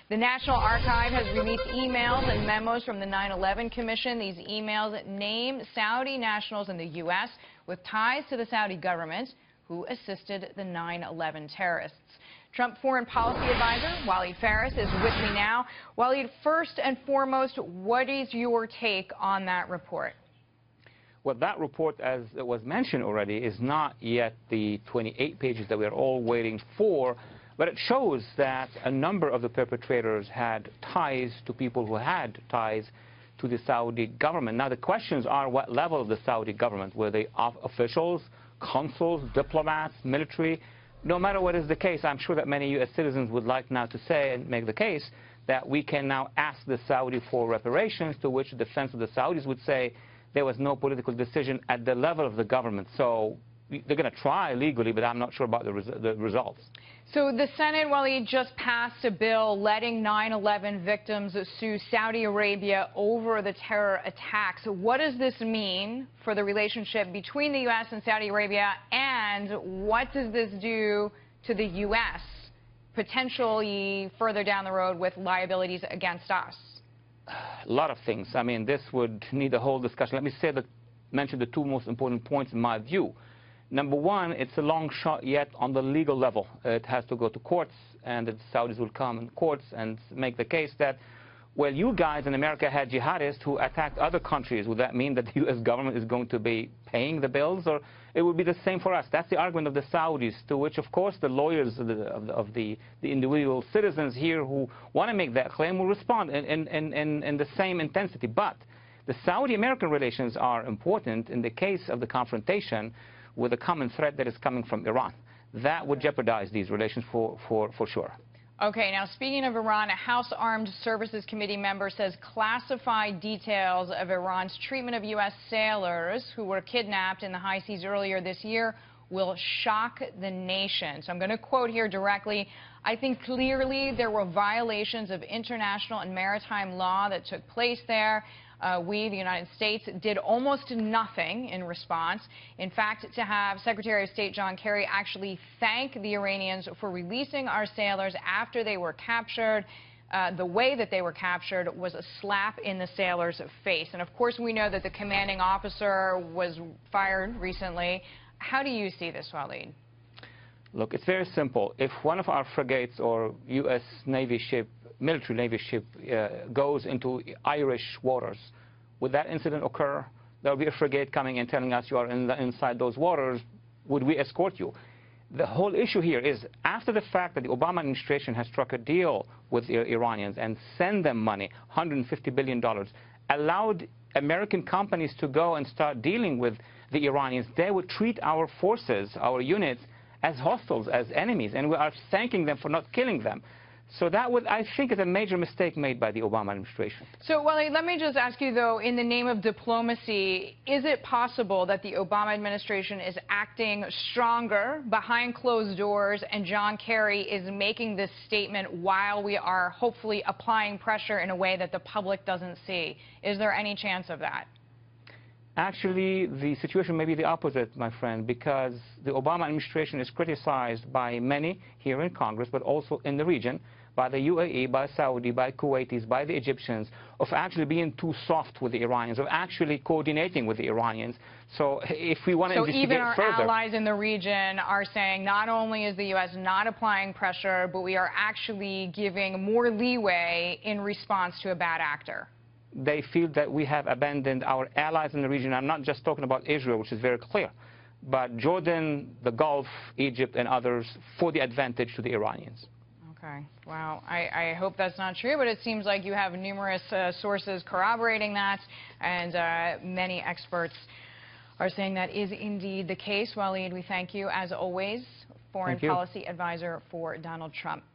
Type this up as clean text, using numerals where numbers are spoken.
The National Archive has released emails and memos from the 9/11 Commission. These emails name Saudi nationals in the U.S. with ties to the Saudi government who assisted the 9/11 terrorists. Trump Foreign Policy Advisor Walid Phares is with me now. Walid, first and foremost, what is your take on that report? Well, that report, as it was mentioned already, is not yet the 28 pages that we're all waiting for, but it shows that a number of the perpetrators had ties to people who had ties to the Saudi government. Now, the questions are what level of the Saudi government? Were they officials, consuls, diplomats, military? No matter what is the case, I'm sure that many U.S. citizens would like now to say and make the case that we can now ask the Saudi for reparations, to which the defense of the Saudis would say there was no political decision at the level of the government. So they're going to try legally, but I'm not sure about the results. So the Senate, Walid, just passed a bill letting 9/11 victims sue Saudi Arabia over the terror attacks. What does this mean for the relationship between the U.S. and Saudi Arabia, and what does this do to the U.S. potentially further down the road with liabilities against us? A lot of things. I mean, this would need a whole discussion. Let me mention the two most important points in my view. Number one, it's a long shot yet on the legal level. It has to go to courts, and the Saudis will come in courts and make the case that, well, you guys in America had jihadists who attacked other countries. Would that mean that the U.S. government is going to be paying the bills? Or it would be the same for us? That's the argument of the Saudis, to which, of course, the lawyers of the individual citizens here who want to make that claim will respond in the same intensity. But the Saudi-American relations are important in the case of the confrontation with a common threat that is coming from Iran. That would jeopardize these relations for sure. Okay, now speaking of Iran, a House Armed Services Committee member says classified details of Iran's treatment of U.S. sailors who were kidnapped in the high seas earlier this year will shock the nation. So I'm going to quote here directly. I think clearly there were violations of international and maritime law that took place there. We, the United States, did almost nothing in response. In fact, to have Secretary of State John Kerry actually thank the Iranians for releasing our sailors after they were captured, the way that they were captured was a slap in the sailors' face. And, of course, we know that the commanding officer was fired recently. How do you see this, Walid? Look, it's very simple. If one of our frigates or U.S. Navy ship, military Navy ship, goes into Irish waters, would that incident occur? There will be a frigate coming and telling us you are inside those waters. Would we escort you? The whole issue here is, after the fact that the Obama administration has struck a deal with the Iranians and send them money, $150 billion, allowed American companies to go and start dealing with the Iranians, they would treat our forces, our units, as hostiles, as enemies, and we are thanking them for not killing them. So that would, I think, is a major mistake made by the Obama administration. So, Walid, let me just ask you, though, in the name of diplomacy, is it possible that the Obama administration is acting stronger behind closed doors and John Kerry is making this statement while we are hopefully applying pressure in a way that the public doesn't see? Is there any chance of that? Actually, the situation may be the opposite, my friend, because the Obama administration is criticized by many here in Congress, but also in the region, by the UAE, by Saudi, by Kuwaitis, by the Egyptians, of actually being too soft with the Iranians, of actually coordinating with the Iranians. So if we want to investigate further... So even our allies in the region are saying not only is the U.S. not applying pressure, but we are actually giving more leeway in response to a bad actor. They feel that we have abandoned our allies in the region. I'm not just talking about Israel, which is very clear, but Jordan, the Gulf, Egypt, and others for the advantage to the Iranians. Okay. Wow. I hope that's not true, but it seems like you have numerous sources corroborating that, and many experts are saying that is indeed the case. Walid, we thank you, as always, Foreign Policy Advisor for Donald Trump.